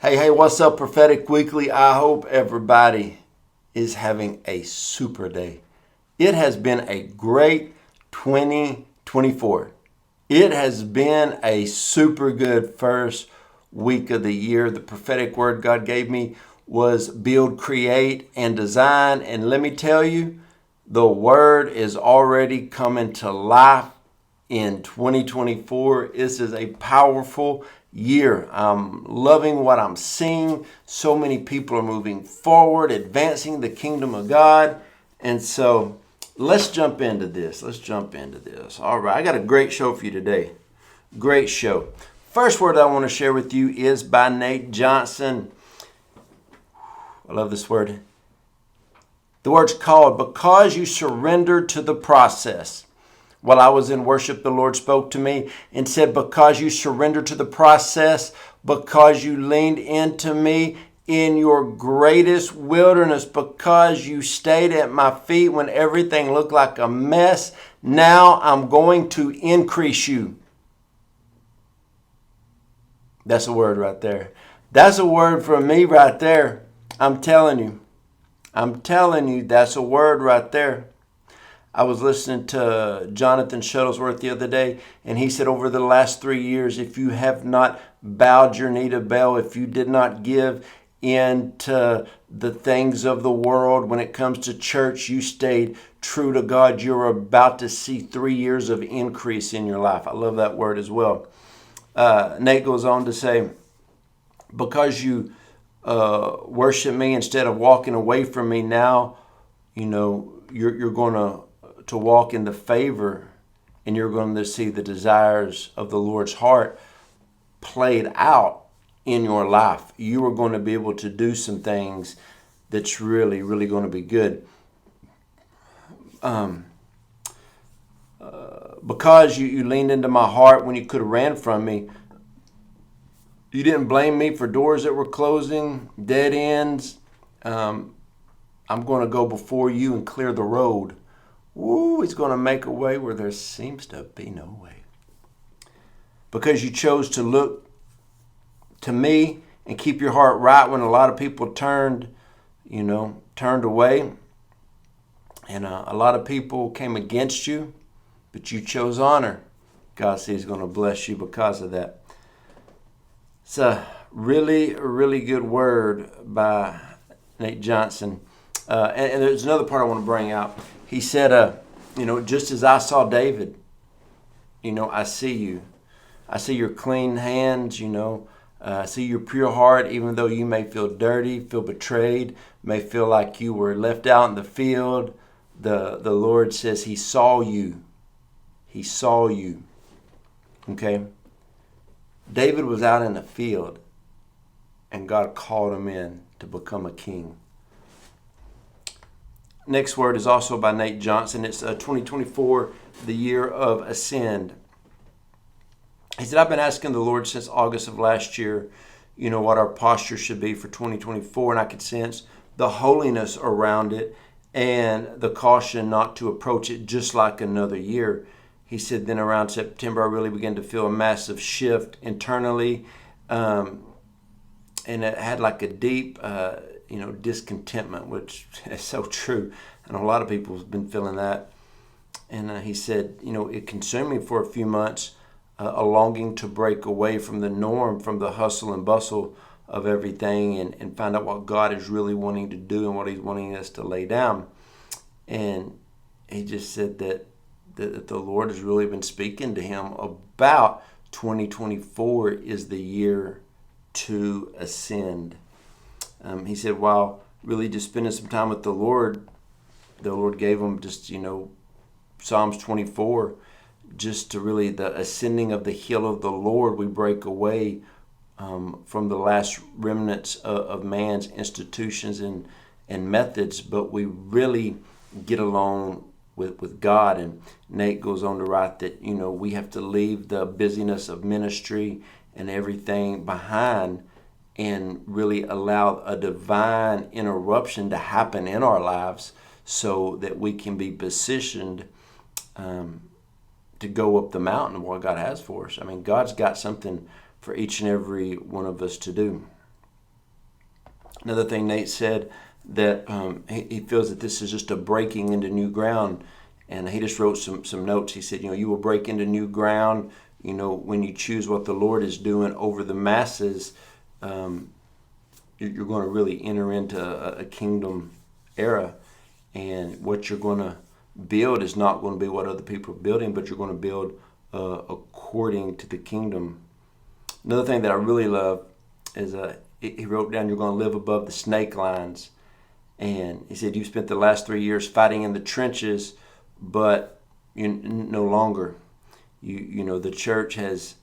Hey, what's up, Prophetic Weekly? I hope everybody is having a super day. It has been a great 2024. It has been a super good first week of the year. The prophetic word God gave me was build, create, and design. And let me tell you, the word is already coming to life in 2024. This is a powerful year. I'm loving what I'm seeing. So many people are moving forward, advancing the kingdom of God. And so let's jump into this. All right, I got a great show for you today. Great show. First word I want to share with you is by Nate Johnston. I love this word. The word's called Because You Surrendered to the Process. While I was in worship, the Lord spoke to me and said, because you surrendered to the process, because you leaned into me in your greatest wilderness, because you stayed at my feet when everything looked like a mess, now I'm going to increase you. That's a word right there. That's a word from me right there. I'm telling you, that's a word right there. I was listening to Jonathan Shuttlesworth the other day, and he said over the last 3 years, if you have not bowed your knee to Baal, if you did not give in to the things of the world, when it comes to church, you stayed true to God, you're about to see 3 years of increase in your life. I love that word as well. Nate goes on to say, because you worship me instead of walking away from me, now, you're going to walk in the favor, and you're going to see the desires of the Lord's heart played out in your life. You are going to be able to do some things that's really, really going to be good. Because you leaned into my heart when you could have ran from me. You didn't blame me for doors that were closing, dead ends. I'm going to go before you and clear the road. Ooh, he's going to make a way where there seems to be no way. Because you chose to look to me and keep your heart right when a lot of people turned away. And a lot of people came against you, but you chose honor. God says he's going to bless you because of that. It's a really, really good word by Nate Johnston. And there's another part I want to bring out. He said, just as I saw David, I see you. I see your clean hands, I see your pure heart, even though you may feel dirty, feel betrayed, may feel like you were left out in the field. The Lord says he saw you. He saw you. Okay? David was out in the field, and God called him in to become a king. Next word is also by Nate Johnston. It's 2024, the year of ascend. He said, I've been asking the Lord since August of last year, what our posture should be for 2024. And I could sense the holiness around it and the caution not to approach it just like another year. He said, then around September, I really began to feel a massive shift internally. And it had like a deep discontentment, which is so true. And a lot of people have been feeling that. And he said, it consumed me for a few months, a longing to break away from the norm, from the hustle and bustle of everything, and find out what God is really wanting to do and what he's wanting us to lay down. And he just said that the Lord has really been speaking to him about 2024 is the year to ascend. He said, while really just spending some time with the Lord gave him just, Psalms 24, just to really the ascending of the hill of the Lord. We break away from the last remnants of man's institutions and methods, but we really get along with God. And Nate goes on to write that, we have to leave the busyness of ministry and everything behind and really allow a divine interruption to happen in our lives so that we can be positioned to go up the mountain of what God has for us. I mean, God's got something for each and every one of us to do. Another thing Nate said, that he feels that this is just a breaking into new ground. And he just wrote some notes. He said, you will break into new ground, when you choose what the Lord is doing over the masses. You're going to really enter into a kingdom era. And what you're going to build is not going to be what other people are building, but you're going to build according to the kingdom. Another thing that I really love is he wrote down, you're going to live above the snake lines. And he said, you spent the last 3 years fighting in the trenches, but you no longer. The church has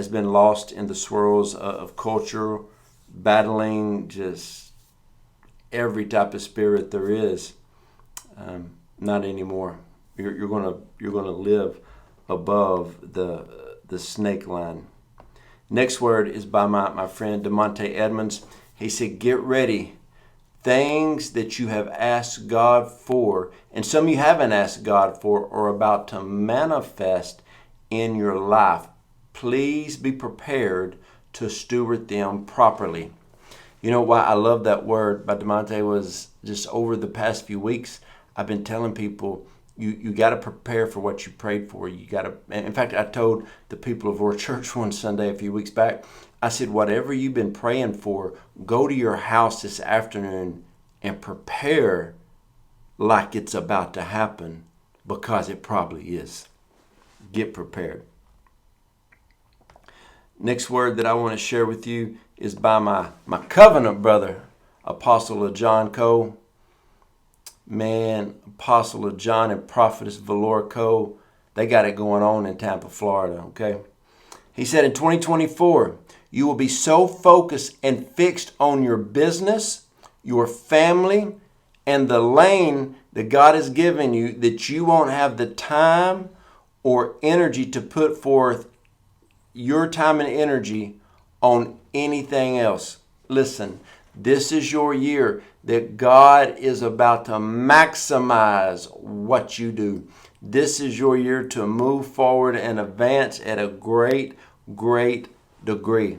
been lost in the swirls of culture, battling just every type of spirit there is. Not anymore. You're gonna live above the snake line. Next word is by my friend Demontae Edmonds. He said, get ready. Things that you have asked God for, and some you haven't asked God for, are about to manifest in your life. Please be prepared to steward them properly. Why I love that word by Demontae was just over the past few weeks, I've been telling people, you got to prepare for what you prayed for. You got to. In fact, I told the people of our church one Sunday a few weeks back, I said, whatever you've been praying for, go to your house this afternoon and prepare like it's about to happen, because it probably is. Get prepared. Next word that I want to share with you is by my covenant brother, Apostle LaJun Cole. Man, Apostle LaJun and Prophetess Valor Cole, they got it going on in Tampa, Florida, okay? He said in 2024, you will be so focused and fixed on your business, your family, and the lane that God has given you that you won't have the time or energy to put forth your time and energy on anything else. Listen, this is your year that God is about to maximize what you do. This is your year to move forward and advance at a great, great degree.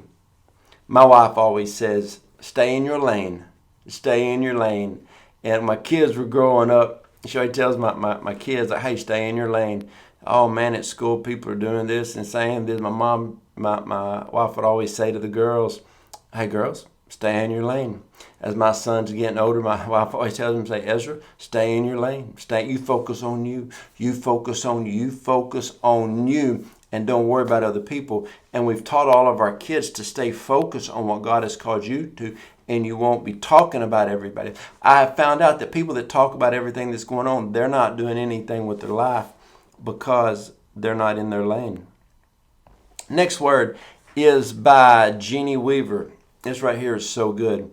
My wife always says, stay in your lane. Stay in your lane. And my kids were growing up. She always tells my kids, like, hey, stay in your lane. Oh, man, at school, people are doing this and saying this. My wife would always say to the girls, hey, girls, stay in your lane. As my son's getting older, my wife always tells him, say, Ezra, stay in your lane. You focus on you. You focus on you. You focus on you. And don't worry about other people. And we've taught all of our kids to stay focused on what God has called you to, and you won't be talking about everybody. I have found out that people that talk about everything that's going on, they're not doing anything with their life because they're not in their lane. Next word is by Jeannie Weaver. This right here is so good.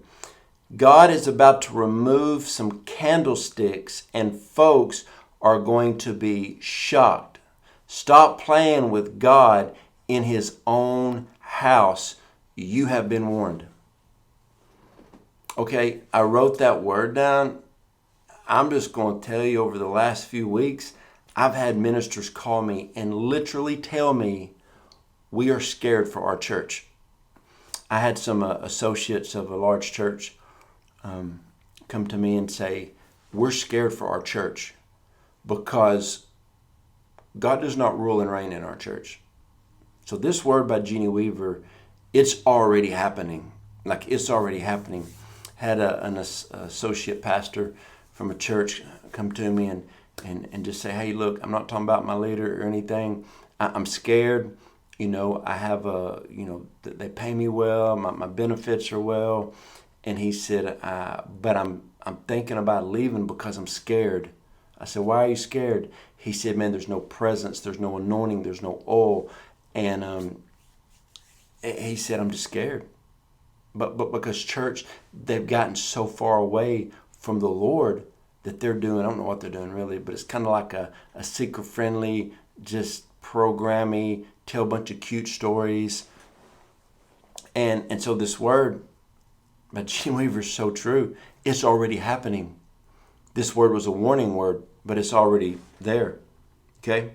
God is about to remove some candlesticks, and folks are going to be shocked. Stop playing with God in his own house. You have been warned. Okay, I wrote that word down. I'm just going to tell you, over the last few weeks, I've had ministers call me and literally tell me, we are scared for our church. I had some associates of a large church come to me and say, we're scared for our church because God does not rule and reign in our church. So this word by Jeannie Weaver, it's already happening. Like, it's already happening. Had an associate pastor from a church come to me and just say, hey, look, I'm not talking about my leader or anything. I'm scared. I have they pay me well. My benefits are well. And he said, but I'm thinking about leaving because I'm scared. I said, why are you scared? He said, man, there's no presence, there's no anointing, there's no oil. And he said, I'm just scared. But because church, they've gotten so far away from the Lord that they're doing, I don't know what they're doing really, but it's kind of like a seeker-friendly, just programmy, tell a bunch of cute stories. And so this word by Gene Weaver is so true. It's already happening. This word was a warning word, but it's already there. Okay?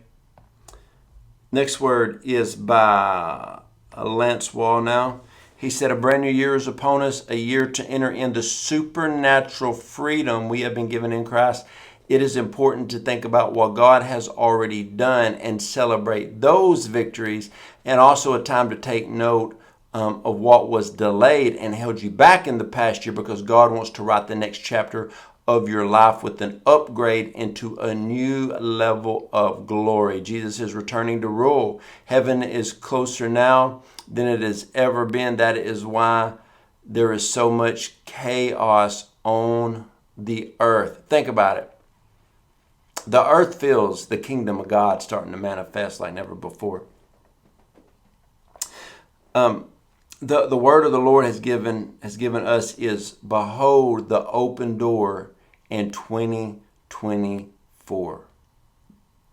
Next word is by Lance Wallanu. He said a brand new year is upon us, a year to enter into supernatural freedom we have been given in Christ. It is important to think about what God has already done and celebrate those victories, and also a time to take note of what was delayed and held you back in the past year, because God wants to write the next chapter of your life with an upgrade into a new level of glory. Jesus is returning to rule. Heaven is closer now than it has ever been. That is why there is so much chaos on the earth. Think about it. The earth feels the kingdom of God starting to manifest like never before. The word of the Lord has given us is, behold the open door in 2024.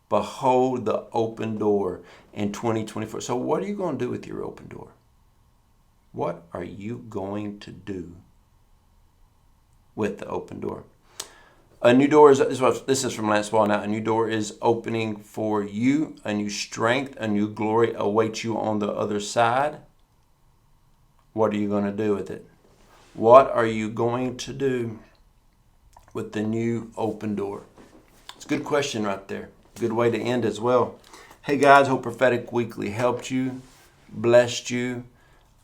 Behold the open door in 2024. So what are you going to do with your open door? What are you going to do with the open door? A new door this is from Lance Wall now. A new door is opening for you. A new strength, a new glory awaits you on the other side. What are you going to do with it? What are you going to do with the new open door? It's a good question right there. Good way to end as well. Hey guys, hope Prophetic Weekly helped you, blessed you.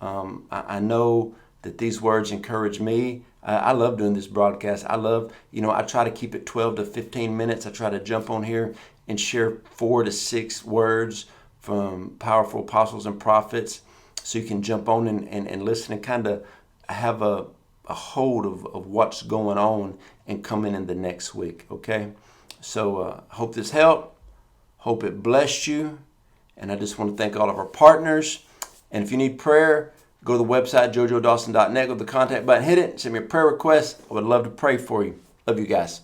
I know that these words encourage me. I love doing this broadcast. I try to keep it 12 to 15 minutes. I try to jump on here and share 4 to 6 words from powerful apostles and prophets, so you can jump on and listen and kind of have a hold of what's going on and coming in the next week, okay? So hope this helped. Hope it blessed you. And I just want to thank all of our partners. And if you need prayer, go to the website, joejoedawson.net, go to the contact button, hit it, send me a prayer request. I would love to pray for you. Love you guys.